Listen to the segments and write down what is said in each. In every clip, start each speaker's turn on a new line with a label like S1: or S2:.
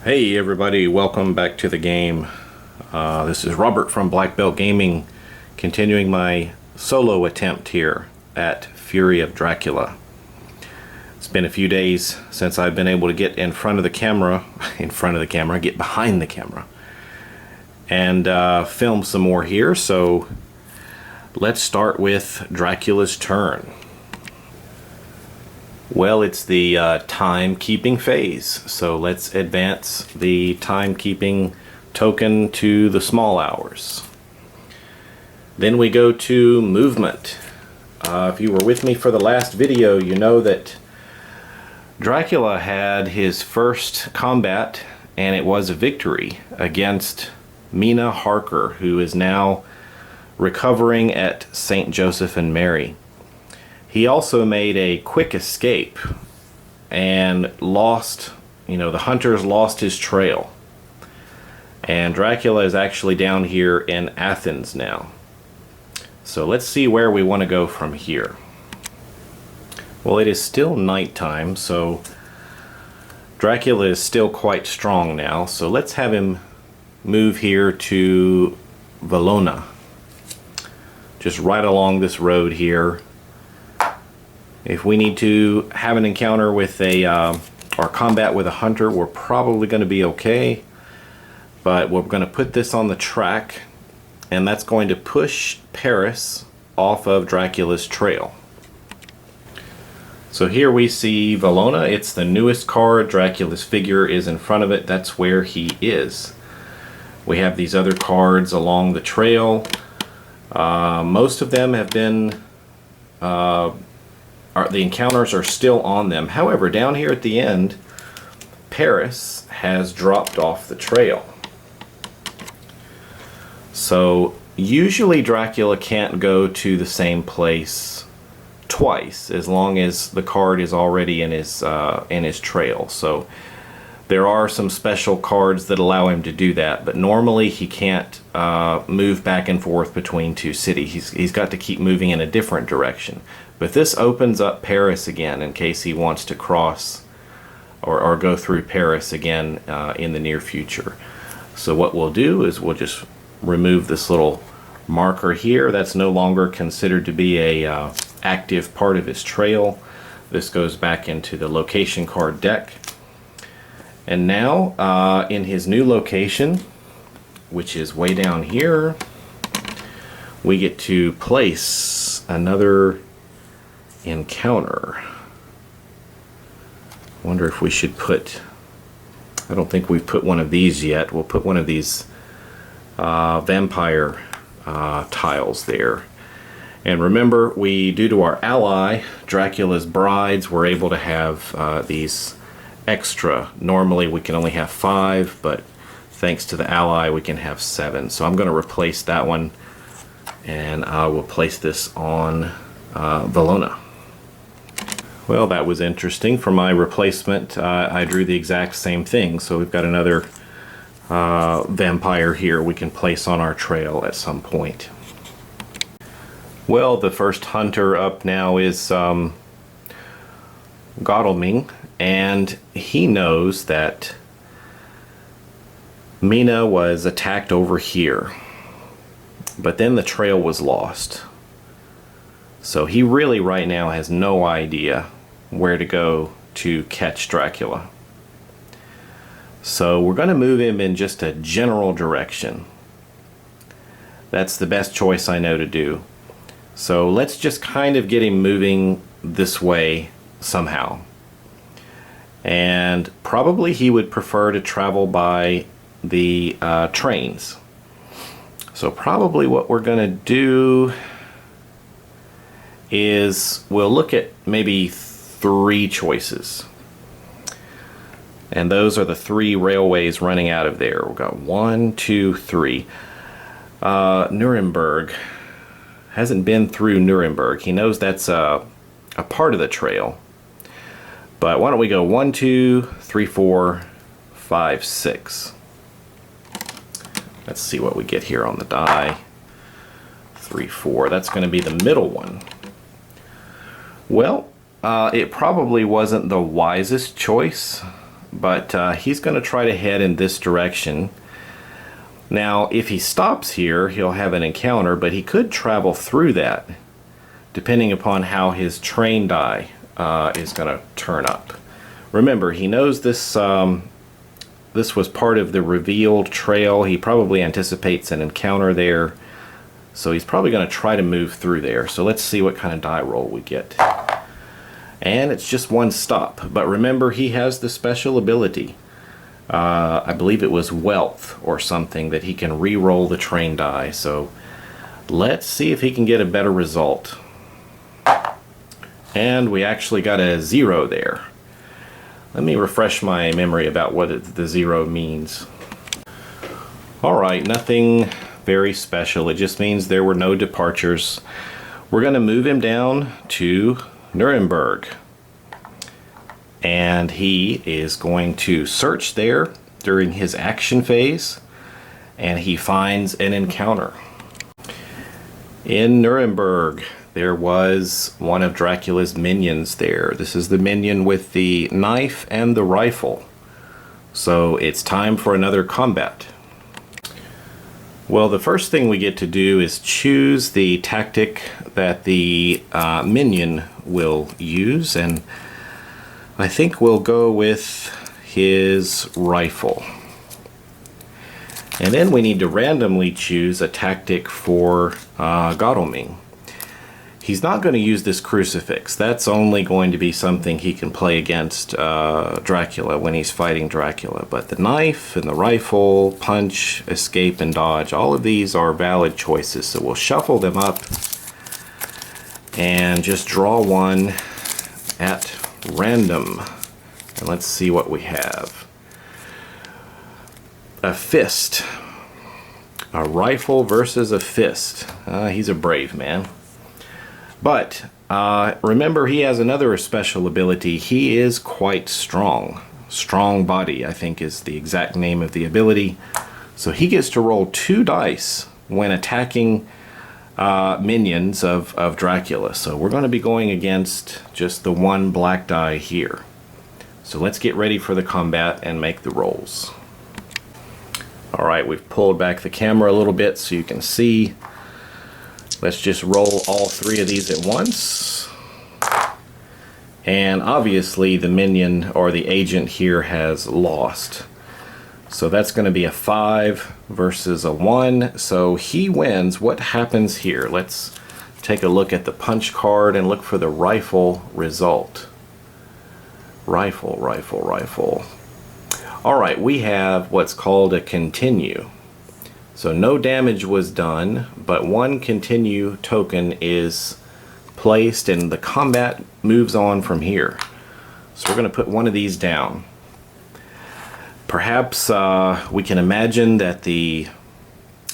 S1: Hey everybody, welcome back to the game. This is Robert from Black Belt Gaming, continuing my solo attempt here at Fury of Dracula. It's been a few days since I've been able to get in front of the camera, get behind the camera, and film some more here. So let's start with Dracula's turn. Well, it's the timekeeping phase, so let's advance the timekeeping token to the small hours. Then we go to movement. If you were with me for the last video, you know that Dracula had his first combat, and it was a victory against Mina Harker, who is now recovering at St. Joseph and Mary. He also made a quick escape and lost, the hunters lost his trail. And Dracula is actually down here in Athens now. So let's see where we want to go from here. Well, it is still nighttime, so Dracula is still quite strong now. So let's have him move here to Valona. Just right along this road here. If we need to have an encounter with or combat with a hunter, we're probably going to be okay. But we're going to put this on the track, and that's going to push Paris off of Dracula's trail. So here we see Valona. It's the newest card. Dracula's figure is in front of it. That's where he is. We have these other cards along the trail. Most of them have been... the encounters are still on them. However, down here at the end, Paris has dropped off the trail. So usually Dracula can't go to the same place twice as long as the card is already in his trail. So there are some special cards that allow him to do that, but normally he can't move back and forth between two cities. He's got to keep moving in a different direction. But this opens up Paris again in case he wants to cross or go through Paris again in the near future. So what we'll do is we'll just remove this little marker here. That's no longer considered to be a active part of his trail. This goes back into the location card deck. And now in his new location, which is way down here, we get to place another encounter. Wonder if we should put, I don't think we've put one of these yet. We'll put one of these vampire tiles there. And remember, due to our ally, Dracula's brides, we're able to have these extra. Normally we can only have 5, but thanks to the ally we can have 7. So I'm going to replace that one, and I will place this on Valona. Well, that was interesting. For my replacement, I drew the exact same thing. So we've got another vampire here we can place on our trail at some point. Well, the first hunter up now is Godalming, and he knows that Mina was attacked over here, but then the trail was lost. So he really right now has no idea where to go to catch Dracula. So we're going to move him in just a general direction. That's the best choice I know to do. So let's just kind of get him moving this way somehow. And probably he would prefer to travel by the trains. So probably what we're going to do is we'll look at maybe 3 choices. And those are the 3 railways running out of there. We've got 1, 2, 3. Nuremberg. Hasn't been through Nuremberg. He knows that's a part of the trail. But why don't we go 1, 2, 3, 4, 5, 6. Let's see what we get here on the die. 3, 4. That's going to be the middle one. Well, it probably wasn't the wisest choice but he's going to try to head in this direction. Now, if he stops here, he'll have an encounter, but he could travel through that, depending upon how his train die is going to turn up. Remember, he knows this this was part of the revealed trail. He probably anticipates an encounter there, so he's probably going to try to move through there. So let's see what kind of die roll we get. And it's just one stop, but remember, he has the special ability. I believe it was wealth or something that he can re-roll the train die. So let's see if he can get a better result. And we actually got a 0 there. Let me refresh my memory about what the 0 means. Alright, nothing very special. It just means there were no departures. We're going to move him down to Nuremberg. And he is going to search there during his action phase, and he finds an encounter. In Nuremberg, there was one of Dracula's minions there. This is the minion with the knife and the rifle. So it's time for another combat. Well, the first thing we get to do is choose the tactic that the minion will use, and I think we'll go with his rifle. And then we need to randomly choose a tactic for Godalming. He's not going to use this crucifix. That's only going to be something he can play against Dracula when he's fighting Dracula. But the knife and the rifle, punch, escape, and dodge, all of these are valid choices. So we'll shuffle them up and just draw one at random. And let's see what we have. A fist. A rifle versus a fist. He's a brave man. But remember, he has another special ability. He is quite strong. Strong body, I think, is the exact name of the ability. So he gets to roll 2 dice when attacking minions of Dracula. So we're going to be going against just the 1 black die here. So let's get ready for the combat and make the rolls. Alright, we've pulled back the camera a little bit so you can see. Let's just roll all 3 of these at once. And obviously the minion or the agent here has lost. So that's going to be a 5 versus a 1. So he wins. What happens here? Let's take a look at the punch card and look for the rifle result. Rifle, rifle, rifle. Alright, we have what's called a continue. So no damage was done, but 1 continue token is placed and the combat moves on from here. So we're going to put one of these down. Perhaps we can imagine that the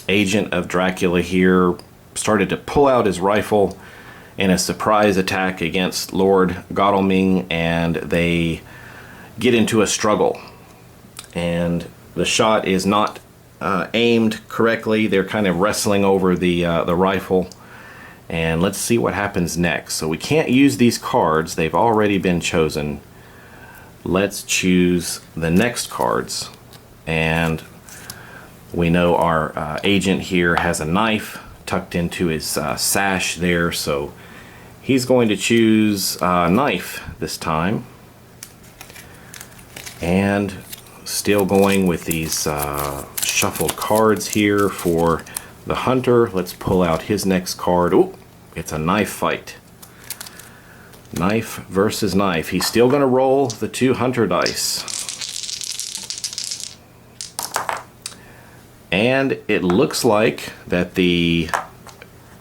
S1: agent of Dracula here started to pull out his rifle in a surprise attack against Lord Godalming, and they get into a struggle. And the shot is not aimed correctly. They're kind of wrestling over the rifle. And let's see what happens next. So we can't use these cards. They've already been chosen. Let's choose the next cards. And we know our agent here has a knife tucked into his sash there. So he's going to choose knife this time. And still going with these shuffled cards here for the hunter. Let's pull out his next card. Oh, it's a knife fight. Knife versus knife. He's still going to roll the 2 hunter dice. And it looks like that the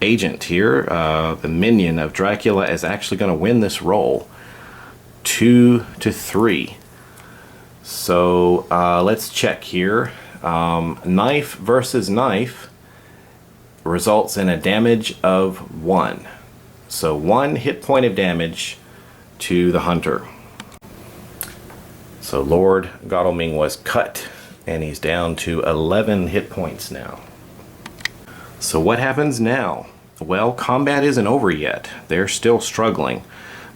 S1: agent here, the minion of Dracula, is actually going to win this roll. 2-3. So let's check here. Knife versus knife results in a damage of 1. So 1 hit point of damage to the hunter. So Lord Godalming was cut, and he's down to 11 hit points now. So what happens now? Well, combat isn't over yet. They're still struggling.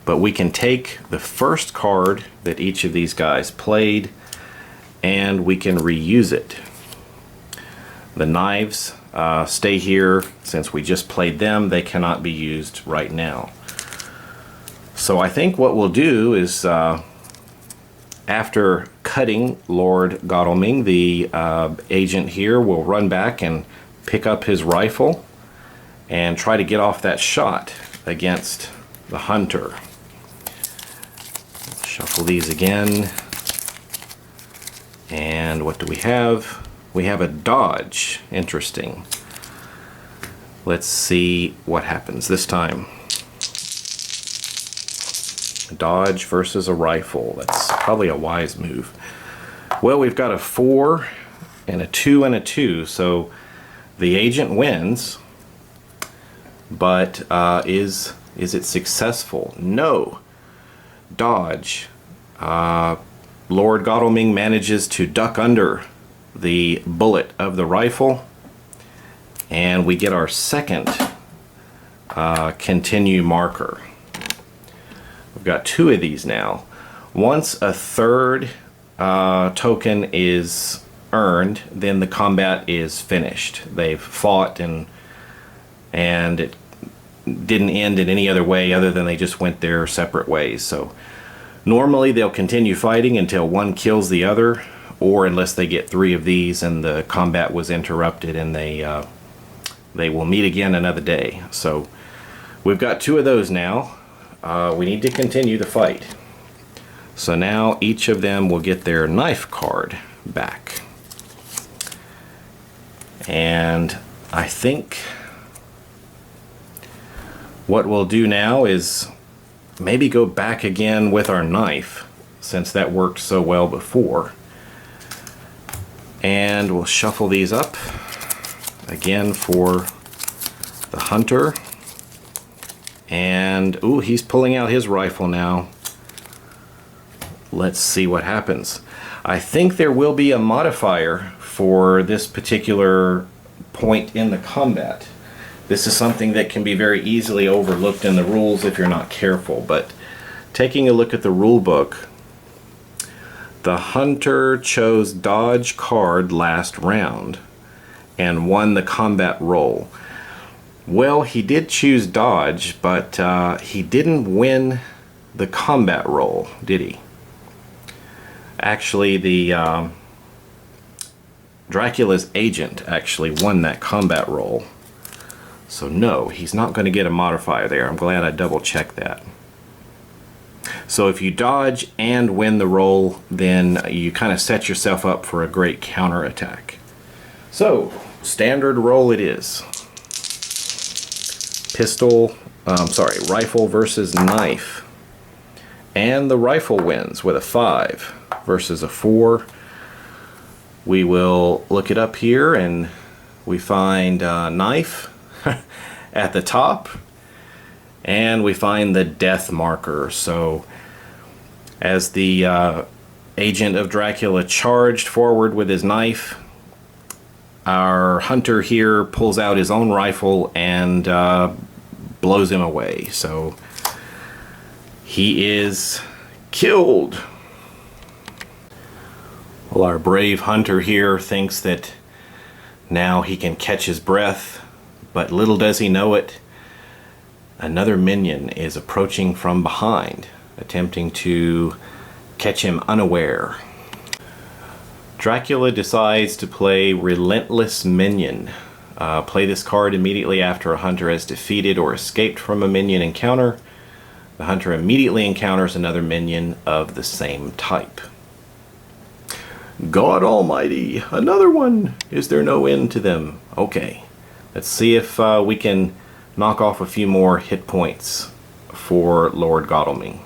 S1: But we can take the first card that each of these guys played and we can reuse it. The knives stay here. Since we just played them, they cannot be used right now. So I think what we'll do is, after cutting Lord Godalming, the agent here will run back and pick up his rifle and try to get off that shot against the hunter. Shuffle these again. And what do we have? We have a dodge. Interesting. Let's see what happens this time. A dodge versus a rifle. That's probably a wise move. Well, we've got a 4 and a 2 and a 2, so the agent wins. But is it successful? No. Dodge. Lord Godalming manages to duck under the bullet of the rifle, and we get our second continue marker. We've got 2 of these now. Once a third token is earned, then the combat is finished. They've fought and it didn't end in any other way other than they just went their separate ways. So normally they'll continue fighting until one kills the other, or unless they get 3 of these and the combat was interrupted, and they will meet again another day. So we've got 2 of those now. We need to continue the fight. So now each of them will get their knife card back. And I think what we'll do now is maybe go back again with our knife, since that worked so well before. And we'll shuffle these up again for the hunter. And ooh, he's pulling out his rifle now. Let's see what happens. I think there will be a modifier for this particular point in the combat. This is something that can be very easily overlooked in the rules if you're not careful, but taking a look at the rule book, the hunter chose dodge card last round and won the combat roll. Well, he did choose dodge, but he didn't win the combat roll, did he? Actually, the Dracula's agent actually won that combat roll. So no, he's not going to get a modifier there. I'm glad I double checked that. So if you dodge and win the roll, then you kind of set yourself up for a great counterattack. So, standard roll it is. Rifle versus knife. And the rifle wins with a 5 versus a 4. We will look it up here and we find knife at the top, and we find the death marker. So as the agent of Dracula charged forward with his knife, our hunter here pulls out his own rifle and blows him away. So he is killed. Well, our brave hunter here thinks that now he can catch his breath, but little does he know it, another minion is approaching from behind, attempting to catch him unaware. Dracula decides to play Relentless Minion. Play this card immediately after a hunter has defeated or escaped from a minion encounter. The hunter immediately encounters another minion of the same type. God Almighty, another one! Is there no end to them? Okay, let's see if we can knock off a few more hit points for Lord Godalming.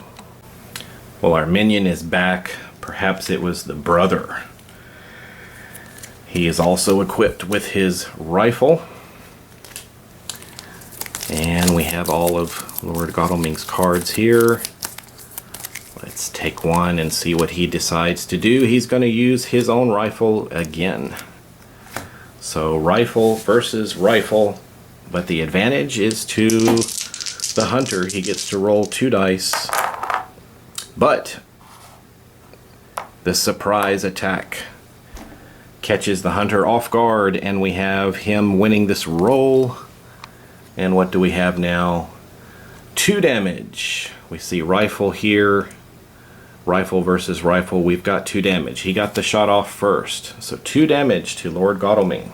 S1: Well, our minion is back. Perhaps it was the brother. He is also equipped with his rifle. And we have all of Lord Godalming's cards here. Let's take one and see what he decides to do. He's going to use his own rifle again. So rifle versus rifle, but the advantage is to the hunter. He gets to roll 2 dice, but The surprise attack catches the hunter off guard, and we have him winning this roll. And what do we have now? 2 damage. We see rifle here. Rifle versus rifle. We've got 2 damage. He got the shot off first. So 2 damage to Lord Godalming.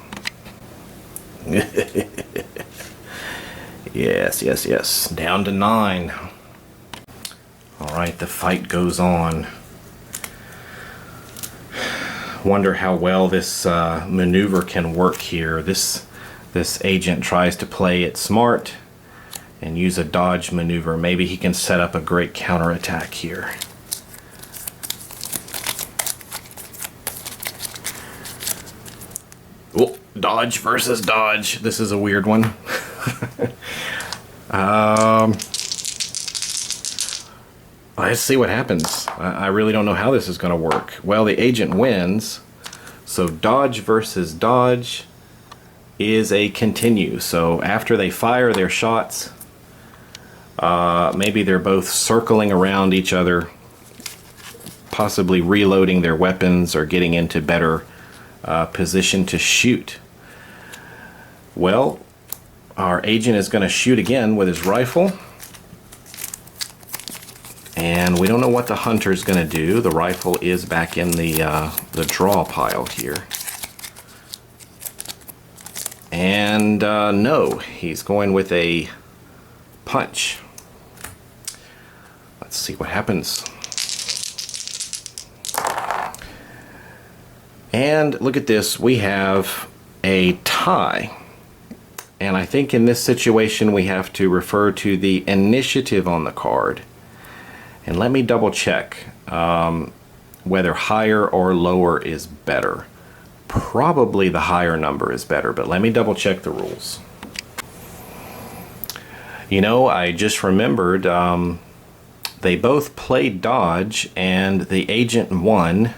S1: Yes, yes, yes. Down to 9. Alright, the fight goes on. Wonder how well this maneuver can work here. This agent tries to play it smart and use a dodge maneuver. Maybe he can set up a great counterattack here. Oh, dodge versus dodge. This is a weird one. Let's see what happens. I really don't know how this is going to work. Well, the agent wins. So dodge versus dodge is a continue. So after they fire their shots, maybe they're both circling around each other, possibly reloading their weapons or getting into better position to shoot. Well, our agent is going to shoot again with his rifle. And we don't know what the hunter's going to do. The rifle is back in the draw pile here. And no, he's going with a punch. Let's see what happens. And look at this, we have a tie. And I think in this situation we have to refer to the initiative on the card. And let me double check whether higher or lower is better. Probably the higher number is better, but let me double check the rules. You know, I just remembered they both played dodge and the agent won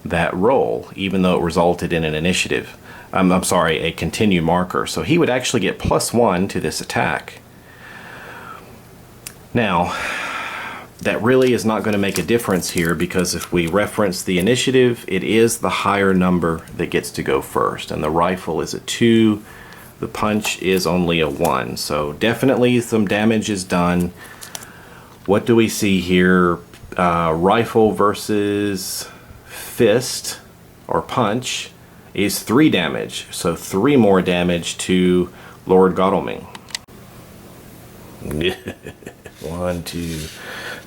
S1: that roll, even though it resulted in an initiative. I'm sorry, a continue marker. So he would actually get +1 to this attack. Now, that really is not going to make a difference here, because if we reference the initiative, it is the higher number that gets to go first, and the rifle is a 2, the punch is only a 1, so definitely some damage is done. What do we see here? Rifle versus fist or punch is 3 damage, so 3 more damage to Lord Godalming. 1, 2,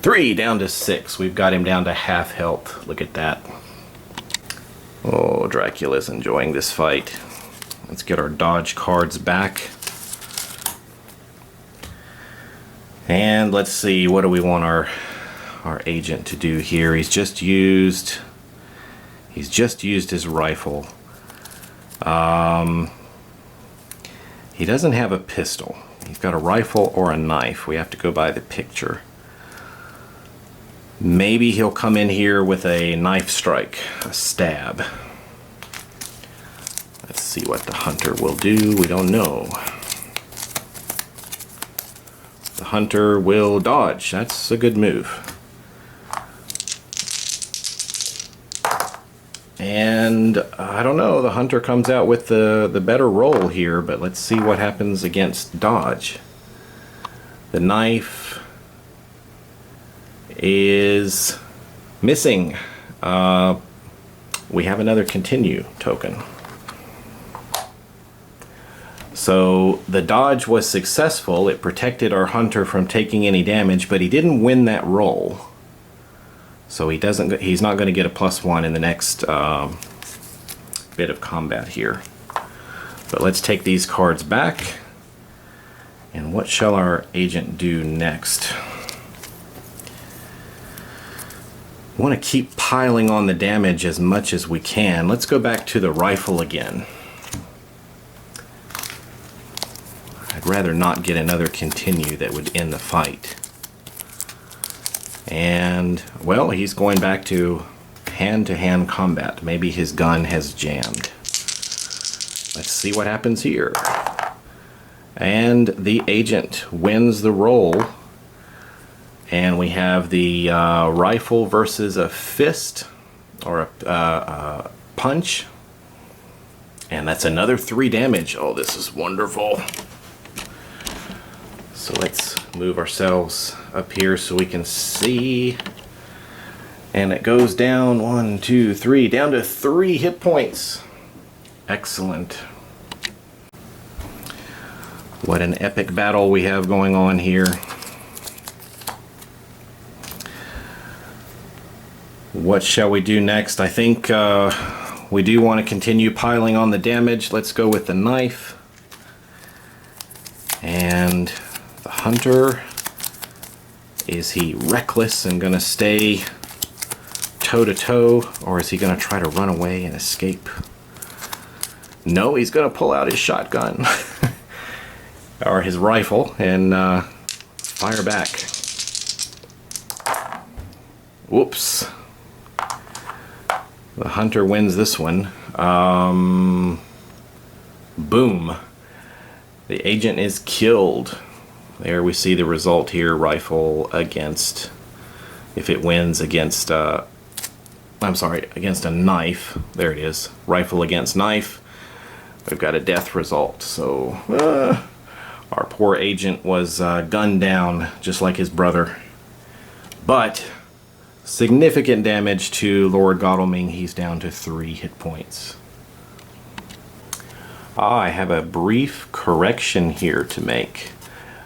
S1: 3, down to 6. We've got him down to half health. Look at that. Oh, Dracula's enjoying this fight. Let's get our dodge cards back. And let's see, what do we want our agent to do here? He's just used his rifle. He doesn't have a pistol. He's got a rifle or a knife. We have to go by the picture. Maybe he'll come in here with a knife strike, a stab. Let's see what the hunter will do. We don't know. The hunter will dodge. That's a good move. And I don't know, the hunter comes out with the better roll here, but let's see what happens against dodge. The knife is missing. We have another continue token. So the dodge was successful. It protected our hunter from taking any damage, but he didn't win that roll. So he's not going to get a +1 in the next bit of combat here. But let's take these cards back. And what shall our agent do next? We want to keep piling on the damage as much as we can. Let's go back to the rifle again. I'd rather not get another continue that would end the fight. And, well, he's going back to hand-to-hand combat. Maybe his gun has jammed. Let's see what happens here. And the agent wins the roll. And we have the rifle versus a fist. or a punch. And that's another 3 damage. Oh, this is wonderful. So let's move ourselves up here so we can see. And it goes down 1, 2, 3, down to 3 hit points. Excellent. What an epic battle we have going on here. What shall we do next? I think we do want to continue piling on the damage. Let's go with the knife. And the hunter, is he reckless and gonna stay toe to toe, or is he gonna try to run away and escape? No, he's gonna pull out his shotgun or his rifle and fire back. Whoops. The hunter wins this one. Boom. The agent is killed. There we see the result here. Rifle against, if it wins against, against a knife. There it is. Rifle against knife. We've got a death result. So, our poor agent was gunned down just like his brother. But significant damage to Lord Godalming. He's down to 3 hit points. I have a brief correction here to make.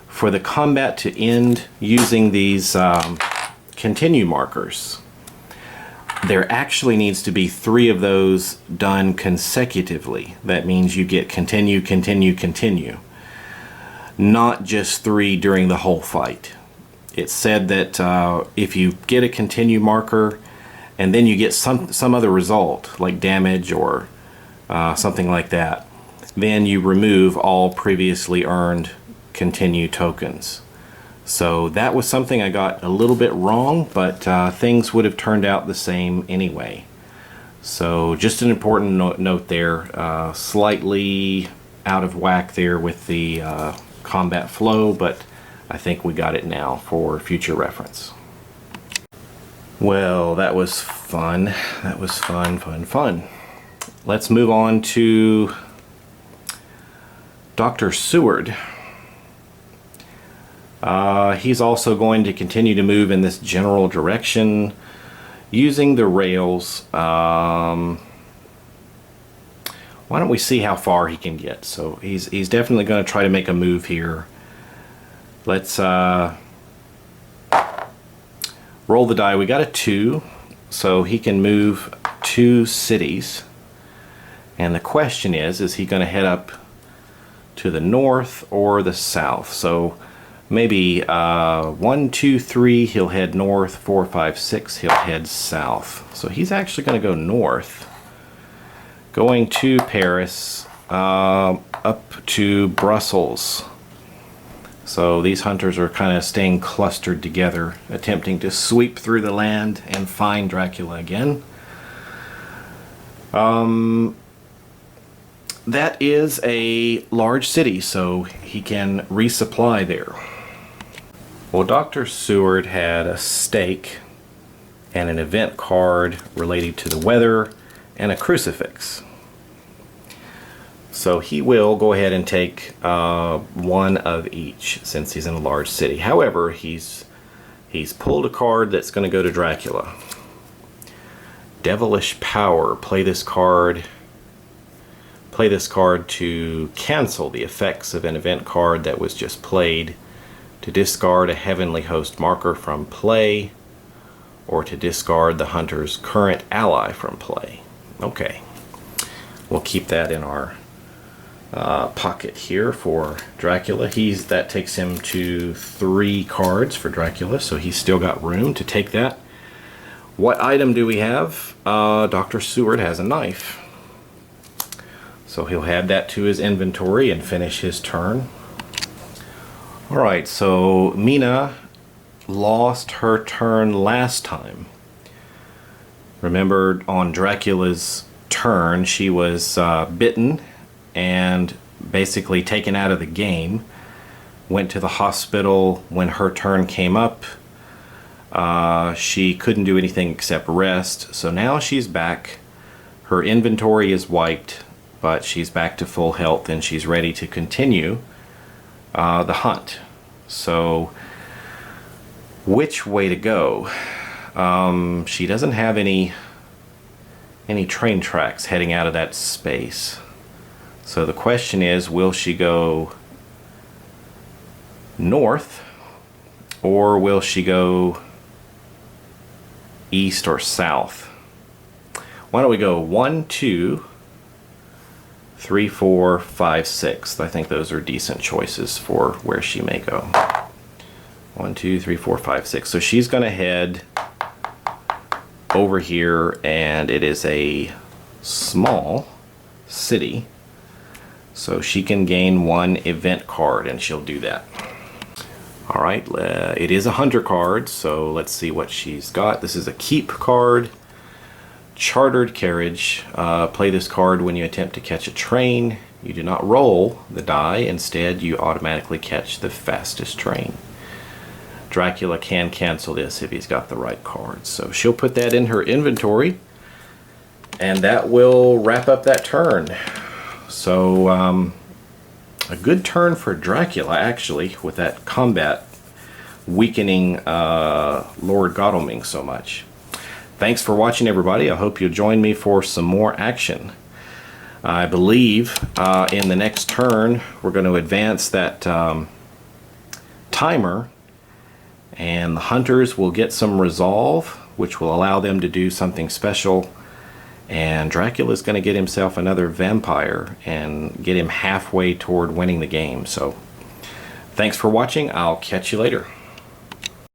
S1: For the combat to end using these continue markers, there actually needs to be 3 of those done consecutively. That means you get continue, continue, continue. Not just 3 during the whole fight. It's said that if you get a continue marker and then you get some other result, like damage or something like that, then you remove all previously earned continue tokens. So that was something I got a little bit wrong, but things would have turned out the same anyway. So just an important note there, slightly out of whack there with the combat flow, but I think we got it now for future reference. Well, that was fun. That was fun. Let's move on to Dr. Seward. He's also going to continue to move in this general direction using the rails. Why don't we see how far he can get? So he's definitely going to try to make a move here. Let's roll the die. We got a 2, so he can move 2 cities. And the question is he going to head up to the north or the south? So maybe 1, 2, 3, he'll head north. 4, 5, 6, he'll head south. So he's actually going to go north, going to Paris, up to Brussels. So these hunters are kind of staying clustered together, attempting to sweep through the land and find Dracula again. That is a large city, so he can resupply there. Well, Dr. Seward had a stake and an event card related to the weather and a crucifix. So he will go ahead and take 1 of each since he's in a large city. However, he's pulled a card that's going to go to Dracula. Devilish Power. Play this card to cancel the effects of an event card that was just played, to discard a Heavenly Host marker from play, or to discard the hunter's current ally from play. Okay, we'll keep that in our pocket here for Dracula. That takes him to 3 cards for Dracula, so he's still got room to take that. What item do we have? Dr. Seward has a knife. So he'll add that to his inventory and finish his turn. Alright, so Mina lost her turn last time. Remember, on Dracula's turn, she was bitten and basically taken out of the game. Went to the hospital when her turn came up. She couldn't do anything except rest, so now she's back. Her inventory is wiped, but she's back to full health and she's ready to continue the hunt. So which way to go? She doesn't have any train tracks heading out of that space. So the question is, will she go north or will she go east or south? Why don't we go 1, 2, 3, 4, 5, 6. I think those are decent choices for where she may go. 1, 2, 3, 4, 5, 6. So she's going to head over here, and it is a small city. So she can gain 1 event card, and she'll do that. Alright, it is a hunter card, so let's see what she's got. This is a keep card. Chartered carriage. Play this card when you attempt to catch a train. You do not roll the die. Instead, you automatically catch the fastest train. Dracula can cancel this if he's got the right cards. So she'll put that in her inventory, and that will wrap up that turn. So a good turn for Dracula, actually, with that combat weakening Lord Godalming so much. Thanks for watching, everybody. I hope you'll join me for some more action. I believe in the next turn we're going to advance that timer, and the hunters will get some resolve, which will allow them to do something special, and Dracula's going to get himself another vampire and get him halfway toward winning the game. So thanks for watching. I'll catch you later.